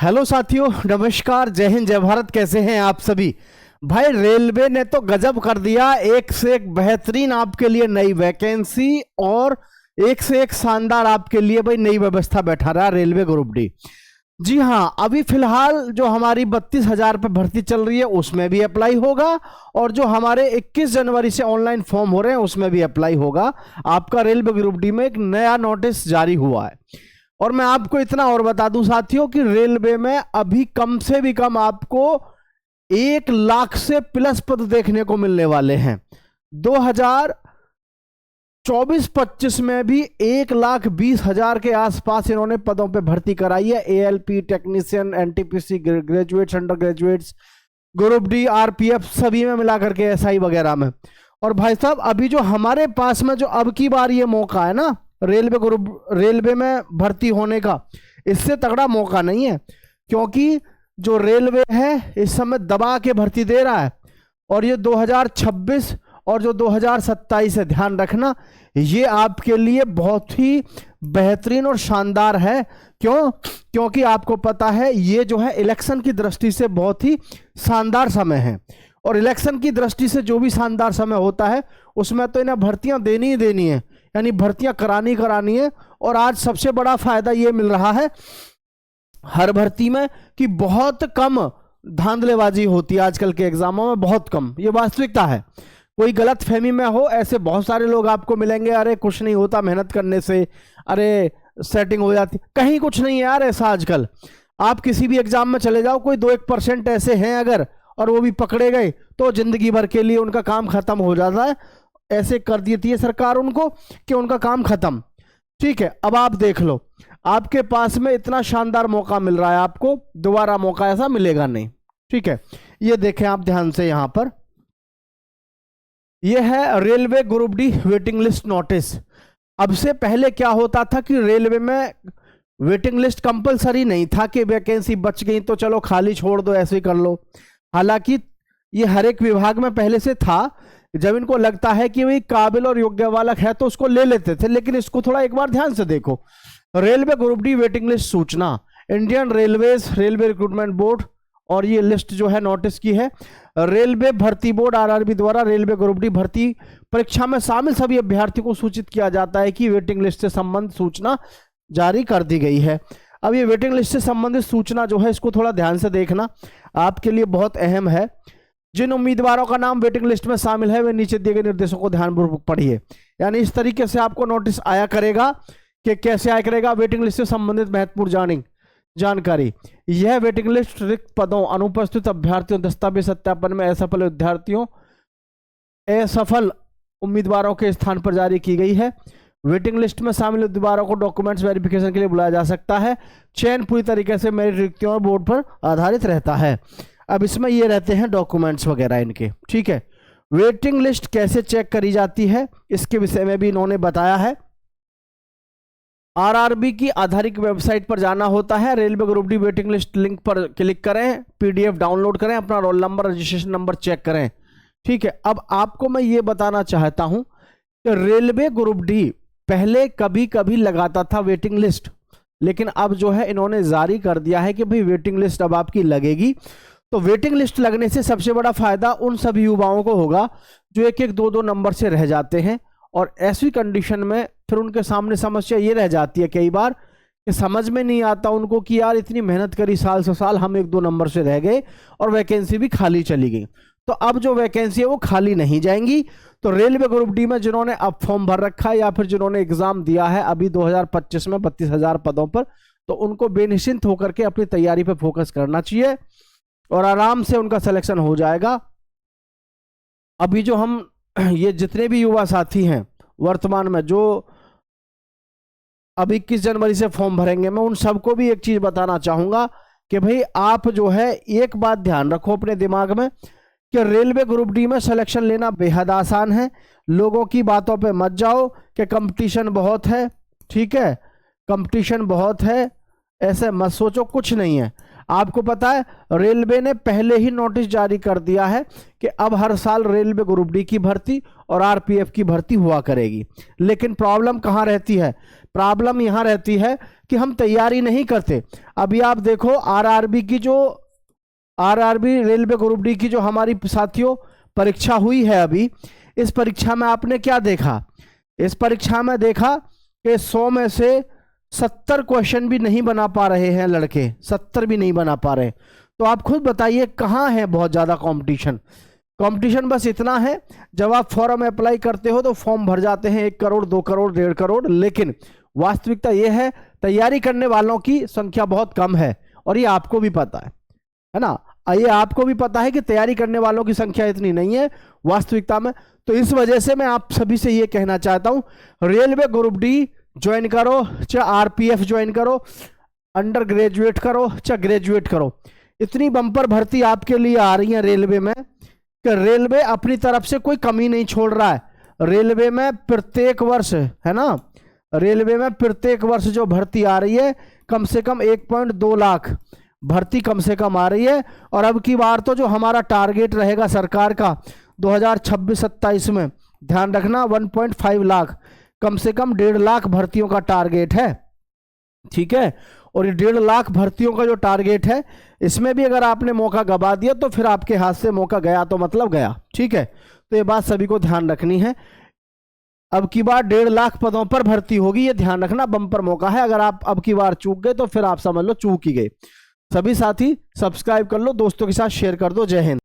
Hello साथियों, नमस्कार, जय हिंद, जय भारत। कैसे हैं आप सभी? भाई रेलवे ने तो गजब कर दिया। एक से एक बेहतरीन आपके लिए नई वैकेंसी और एक से एक शानदार आपके लिए भाई नई व्यवस्था बैठा रहा रेलवे ग्रुप डी। जी हाँ, अभी फिलहाल जो हमारी 32,000 पे भर्ती चल रही है उसमें भी अप्लाई होगा और जो हमारे 21 जनवरी से ऑनलाइन फॉर्म हो रहे हैं उसमें भी अप्लाई होगा। आपका रेलवे ग्रुप डी में एक नया नोटिस जारी हुआ है। और मैं आपको इतना और बता दूं साथियों कि रेलवे में अभी कम से भी कम आपको 1 लाख से प्लस पद देखने को मिलने वाले हैं। 2024-25 में भी 1,20,000 के आसपास इन्होंने पदों पे भर्ती कराई है। ALP, technician, NTPC, graduates, under graduates, group D, RPF सभी में मिलाकर के एसआई वगैरह में। और भाई साहब अभी जो हमारे पास में जो अब की बार ये मौका है ना रेलवे में भर्ती होने का, इससे तगड़ा मौका नहीं है, क्योंकि जो रेलवे है इस समय दबा के भर्ती दे रहा है। और ये 2026 और जो 2027 है, ध्यान रखना, ये आपके लिए बहुत ही बेहतरीन और शानदार है। क्योंकि आपको पता है ये जो है इलेक्शन की दृष्टि से बहुत ही शानदार समय है। और इलेक्शन की दृष्टि से जो भी शानदार समय होता है उसमें तो इन्हें भर्तियां देनी ही देनी है, यानी भर्तियां करानी है। और आज सबसे बड़ा फायदा ये मिल रहा है हर भर्ती में कि बहुत कम धांधलेबाजी होती है आजकल के एग्जामों में, बहुत कम। ये वास्तविकता है, कोई गलत फहमी में हो ऐसे बहुत सारे लोग आपको मिलेंगे, अरे कुछ नहीं होता मेहनत करने से, अरे सेटिंग हो जाती। कहीं कुछ नहीं है यार ऐसा। आजकल आप किसी भी एग्जाम में चले जाओ, कोई 2-1% ऐसे हैं अगर, और वो भी पकड़े गए तो जिंदगी भर के लिए उनका काम खत्म हो जाता है। ऐसे कर देती है सरकार उनको कि उनका काम खत्म। ठीक है, अब आप देख लो, आपके पास में इतना शानदार मौका मिल रहा है, आपको दोबारा मौका ऐसा मिलेगा नहीं। ठीक है, ये देखें आप ध्यान से, यहां पर ये है railway group D waiting list notice. अब से पहले क्या होता था कि रेलवे में वेटिंग लिस्ट कंपलसरी नहीं था कि वैकेंसी बच गई तो चलो खाली छोड़ दो, ऐसे ही कर लो। हालांकि ये हर एक विभाग में पहले से था, जब इनको लगता है कि वही काबिल और योग्य वाला है तो उसको ले लेते थे। लेकिन इसको थोड़ा एक बार ध्यान से देखो, railway group D waiting list सूचना, Indian Railways railway recruitment board, और ये लिस्ट जो है नोटिस की है रेलवे भर्ती बोर्ड आरआरबी द्वारा रेलवे ग्रुप डी भर्ती परीक्षा में शामिल सभी अभ्यर्थियों को सूचित किया जाता है कि वेटिंग लिस्ट से संबंधित सूचना जारी कर दी गई है। अब ये वेटिंग लिस्ट से संबंधित सूचना जो है इसको थोड़ा ध्यान से देखना, आपके लिए बहुत अहम है। जिन उम्मीदवारों का नाम वेटिंग लिस्ट में शामिल है वे नीचे दिए गए निर्देशों को ध्यानपूर्वक पढ़िए। यानी इस तरीके से आपको नोटिस आया करेगा कि कैसे आया करेगा वेटिंग लिस्ट से संबंधित महत्वपूर्ण जानकारी। यह वेटिंग लिस्ट रिक्त पदों, अनुपस्थित अभ्यर्थियों, दस्तावेज सत्यापन में असफल उम्मीदवारों के स्थान पर जारी की गई है। वेटिंग लिस्ट में शामिल उम्मीदवारों को डॉक्यूमेंट्स वेरिफिकेशन के लिए बुलाया जा सकता है। चयन पूरी तरीके से मेरिट रिक्तियों और बोर्ड पर आधारित रहता है। अब इसमें ये रहते हैं डॉक्यूमेंट्स वगैरह इनके। ठीक है, वेटिंग लिस्ट कैसे चेक करी जाती है इसके विषय में भी इन्होंने बताया है। आरआरबी की आधारित वेबसाइट पर जाना होता है, railway group D waiting list link पर क्लिक करें, पीडीएफ डाउनलोड करें, अपना roll number, registration number check करें। ठीक है, अब आपको मैं ये बताना चाहता हूं कि रेलवे ग्रुप डी पहले कभी कभी लगाता था वेटिंग लिस्ट, लेकिन अब जो है इन्होंने जारी कर दिया है कि भाई वेटिंग लिस्ट अब आपकी लगेगी। तो वेटिंग लिस्ट लगने से सबसे बड़ा फायदा उन सभी युवाओं को होगा जो 1-1, 2-2 नंबर से रह जाते हैं। और ऐसी कंडीशन में फिर उनके सामने समस्या ये रह जाती है कई बार कि समझ में नहीं आता उनको कि यार इतनी मेहनत करी साल से साल, हम 1-2 नंबर से रह गए और वैकेंसी भी खाली चली गई। तो अब जो वैकेंसी है वो खाली नहीं जाएंगी। तो रेलवे ग्रुप डी में जिन्होंने अब फॉर्म भर रखा है या फिर जिन्होंने एग्जाम दिया है अभी 2025 में 32,000 पदों पर, तो उनको बेनिश्चिंत होकर के अपनी तैयारी पर फोकस करना चाहिए और आराम से उनका सिलेक्शन हो जाएगा। अभी जो हम ये जितने भी युवा साथी हैं वर्तमान में जो अब 21 जनवरी से फॉर्म भरेंगे, मैं उन सबको भी एक चीज बताना चाहूंगा कि भाई आप जो है एक बात ध्यान रखो अपने दिमाग में कि रेलवे ग्रुप डी में सिलेक्शन लेना बेहद आसान है। लोगों की बातों पे मत जाओ कि कंपटीशन बहुत है। ठीक है, कंपटीशन बहुत है ऐसे मत सोचो, कुछ नहीं है। आपको पता है रेलवे ने पहले ही नोटिस जारी कर दिया है कि अब हर साल रेलवे ग्रुप डी की भर्ती और आरपीएफ की भर्ती हुआ करेगी। लेकिन प्रॉब्लम कहां रहती है? प्रॉब्लम यहां रहती है कि हम तैयारी नहीं करते। अभी आप देखो आरआरबी की जो आरआरबी रेलवे ग्रुप डी की जो हमारी साथियों परीक्षा हुई है, अभी इस परीक्षा में आपने क्या देखा? इस परीक्षा में देखा कि 100 में से 70 क्वेश्चन भी नहीं बना पा रहे हैं लड़के, 70 भी नहीं बना पा रहे। तो आप खुद बताइए कहाँ है बहुत ज़्यादा कंपटीशन। कंपटीशन बस इतना है, जब आप फॉर्म अप्लाई करते हो तो फॉर्म भर जाते हैं 1 करोड़ 2 करोड़ 1.5 करोड़, लेकिन वास्तविकता यह है तैयारी करने वालों की संख्या बहुत कम है, और ये आपको भी पता है ना? ये आपको भी पता है कि तैयारी करने वालों की संख्या इतनी नहीं है वास्तविकता में। तो इस वजह से मैं आप सभी से ये कहना चाहता हूं, रेलवे ग्रुप डी ज्वाइन करो, चाहे आरपीएफ ज्वाइन करो, अंडर ग्रेजुएट करो, चाहे ग्रेजुएट करो। इतनी बम्पर भर्ती आपके लिए आ रही है रेलवे में कि रेलवे अपनी तरफ से कोई कमी नहीं छोड़ रहा है। रेलवे में प्रत्येक वर्ष, है ना, रेलवे में प्रत्येक वर्ष जो भर्ती आ रही है कम से कम 1.2 लाख भर्ती कम से कम आ रही है। और अब की बार तो जो हमारा टारगेट रहेगा सरकार का 2026-27 में, ध्यान रखना 1.5 लाख, कम से कम 1.5 लाख भर्तियों का टारगेट है, ठीक है। और ये 1.5 लाख भर्तियों का जो टारगेट है, इसमें भी अगर आपने मौका गवा दिया तो फिर आपके हाथ से मौका गया तो मतलब गया, ठीक है। तो ये बात सभी को ध्यान रखनी है। अब की बार 1.5 लाख पदों पर भर्ती होगी, ये ध्यान रखना, बम्पर मौका है। अगर आप अब की बार चूक गए तो फिर आप समझ लो चूक ही गए। सभी साथी सब्सक्राइब कर लो, दोस्तों के साथ शेयर कर दो। जय हिंद।